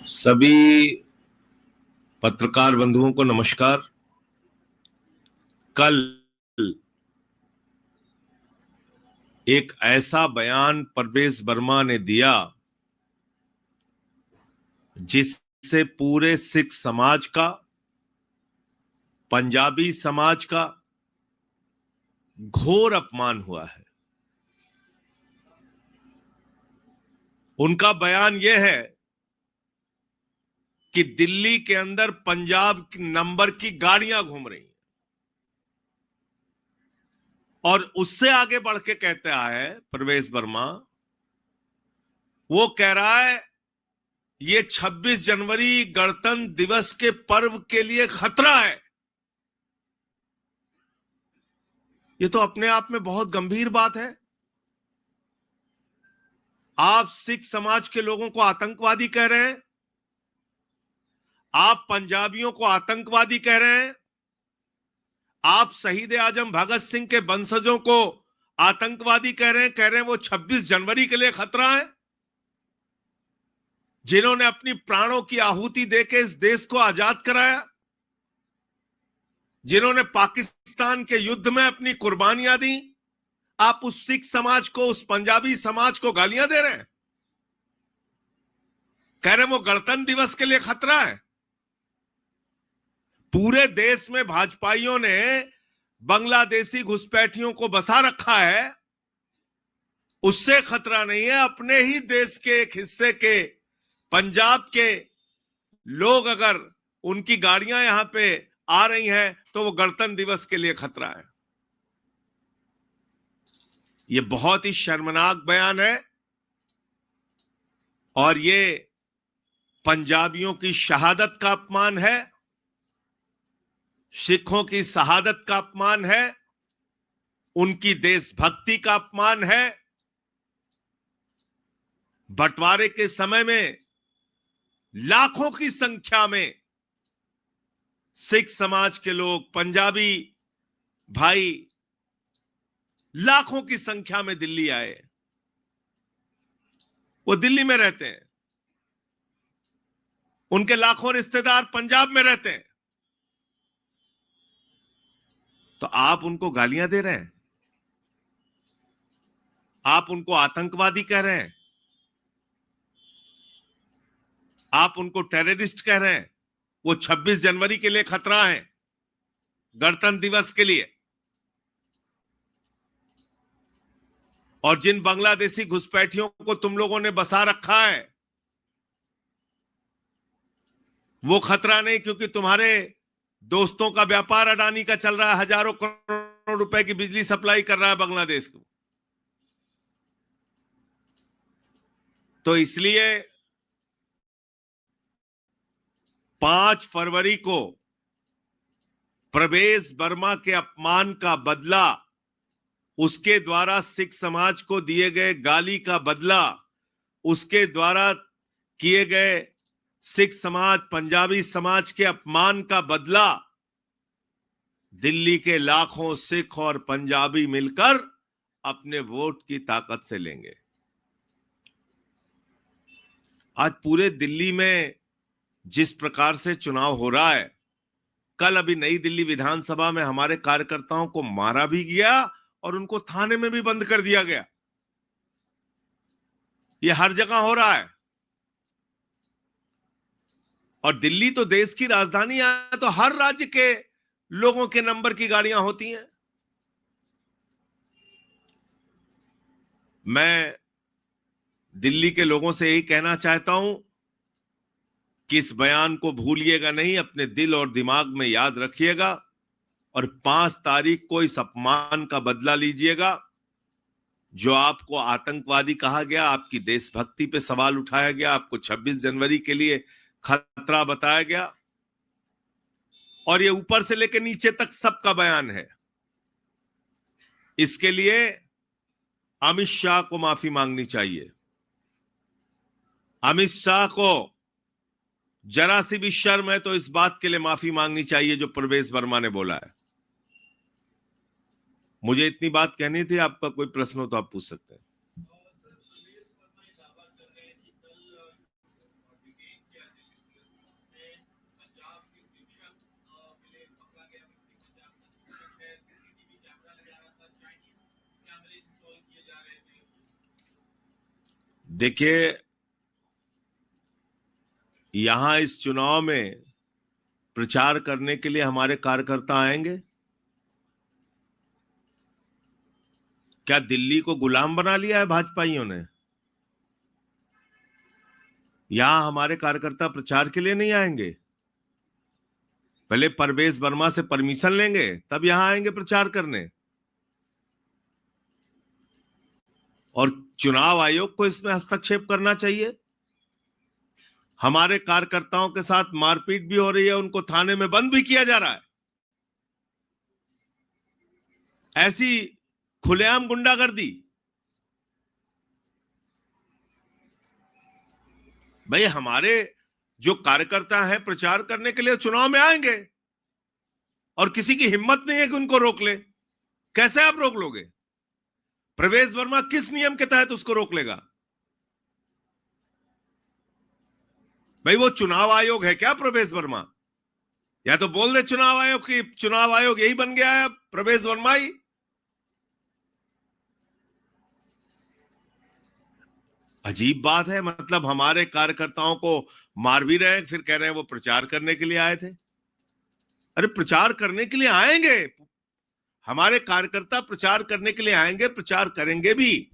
सभी पत्रकार बंधुओं को नमस्कार। कल एक ऐसा बयान परवेज वर्मा ने दिया जिससे पूरे सिख समाज का, पंजाबी समाज का घोर अपमान हुआ है। उनका बयान यह है कि दिल्ली के अंदर पंजाब नंबर की गाड़ियां घूम रही हैं, और उससे आगे बढ़ के कहता है परवेज वर्मा, वो कह रहा है ये 26 जनवरी गणतंत्र दिवस के पर्व के लिए खतरा है। ये तो अपने आप में बहुत गंभीर बात है। आप सिख समाज के लोगों को आतंकवादी कह रहे हैं, आप पंजाबियों को आतंकवादी कह रहे हैं, आप शहीद आजम भगत सिंह के वंशजों को आतंकवादी कह रहे हैं वो 26 जनवरी के लिए खतरा है, जिन्होंने अपनी प्राणों की आहुति देके इस देश को आजाद कराया, जिन्होंने पाकिस्तान के युद्ध में अपनी कुर्बानियां दी। आप उस सिख समाज को, उस पंजाबी समाज को गालियां दे रहे हैं, कह रहे हैं वो गणतंत्र दिवस के लिए खतरा है। पूरे देश में भाजपाइयों ने बांग्लादेशी घुसपैठियों को बसा रखा है, उससे खतरा नहीं है। अपने ही देश के एक हिस्से के, पंजाब के लोग अगर उनकी गाड़ियां यहां पे आ रही हैं तो वो गणतंत्र दिवस के लिए खतरा है। ये बहुत ही शर्मनाक बयान है, और ये पंजाबियों की शहादत का अपमान है, सिखों की शहादत का अपमान है, उनकी देशभक्ति का अपमान है। बंटवारे के समय में लाखों की संख्या में सिख समाज के लोग, पंजाबी भाई लाखों की संख्या में दिल्ली आए। वो दिल्ली में रहते हैं, उनके लाखों रिश्तेदार पंजाब में रहते हैं, तो आप उनको गालियां दे रहे हैं, आप उनको आतंकवादी कह रहे हैं, आप उनको टेररिस्ट कह रहे हैं। वो 26 जनवरी के लिए खतरा है, गणतंत्र दिवस के लिए। और जिन बांग्लादेशी घुसपैठियों को तुम लोगों ने बसा रखा है, वो खतरा नहीं, क्योंकि तुम्हारे दोस्तों का व्यापार अडानी का चल रहा है, हजारों करोड़ रुपए की बिजली सप्लाई कर रहा है बांग्लादेश को। तो इसलिए 5 फरवरी को परवेज वर्मा के अपमान का बदला, उसके द्वारा सिख समाज को दिए गए गाली का बदला, उसके द्वारा किए गए सिख समाज, पंजाबी समाज के अपमान का बदला दिल्ली के लाखों सिख और पंजाबी मिलकर अपने वोट की ताकत से लेंगे। आज पूरे दिल्ली में जिस प्रकार से चुनाव हो रहा है, कल अभी नई दिल्ली विधानसभा में हमारे कार्यकर्ताओं को मारा भी गया और उनको थाने में भी बंद कर दिया गया। ये हर जगह हो रहा है, और दिल्ली तो देश की राजधानी है, तो हर राज्य के लोगों के नंबर की गाड़ियां होती हैं। मैं दिल्ली के लोगों से यही कहना चाहता हूं कि इस बयान को भूलिएगा नहीं, अपने दिल और दिमाग में याद रखिएगा, और 5 तारीख को इस अपमान का बदला लीजिएगा। जो आपको आतंकवादी कहा गया, आपकी देशभक्ति पे सवाल उठाया गया, आपको 26 जनवरी के लिए खतरा बताया गया, और ये ऊपर से लेकर नीचे तक सबका बयान है। इसके लिए अमित शाह को माफी मांगनी चाहिए। अमित शाह को जरा सी भी शर्म है तो इस बात के लिए माफी मांगनी चाहिए जो परवेज वर्मा ने बोला है। मुझे इतनी बात कहनी थी। आपका कोई प्रश्न हो तो आप पूछ सकते हैं। देखिए, यहां इस चुनाव में प्रचार करने के लिए हमारे कार्यकर्ता आएंगे? क्या दिल्ली को गुलाम बना लिया है भाजपाइयों ने? यहां हमारे कार्यकर्ता प्रचार के लिए नहीं आएंगे। पहले परवेज वर्मा से परमिशन लेंगे, तब यहां आएंगे प्रचार करने। और चुनाव आयोग को इसमें हस्तक्षेप करना चाहिए। हमारे कार्यकर्ताओं के साथ मारपीट भी हो रही है, उनको थाने में बंद भी किया जा रहा है। ऐसी खुलेआम गुंडागर्दी। भाई, हमारे जो कार्यकर्ता हैं प्रचार करने के लिए चुनाव में आएंगे और किसी की हिम्मत नहीं है कि उनको रोक ले। कैसे आप रोक लोगे? प्रवेश वर्मा किस नियम के तहत उसको रोक लेगा? भाई, वो चुनाव आयोग है क्या प्रवेश वर्मा? या तो बोल दे चुनाव आयोग की चुनाव आयोग यही बन गया है प्रवेश वर्मा ही। अजीब बात है। मतलब हमारे कार्यकर्ताओं को मार भी रहे हैं, फिर कह रहे हैं वो प्रचार करने के लिए आए थे। अरे, प्रचार करने के लिए आएंगे, हमारे कार्यकर्ता प्रचार करने के लिए आएंगे, प्रचार करेंगे भी।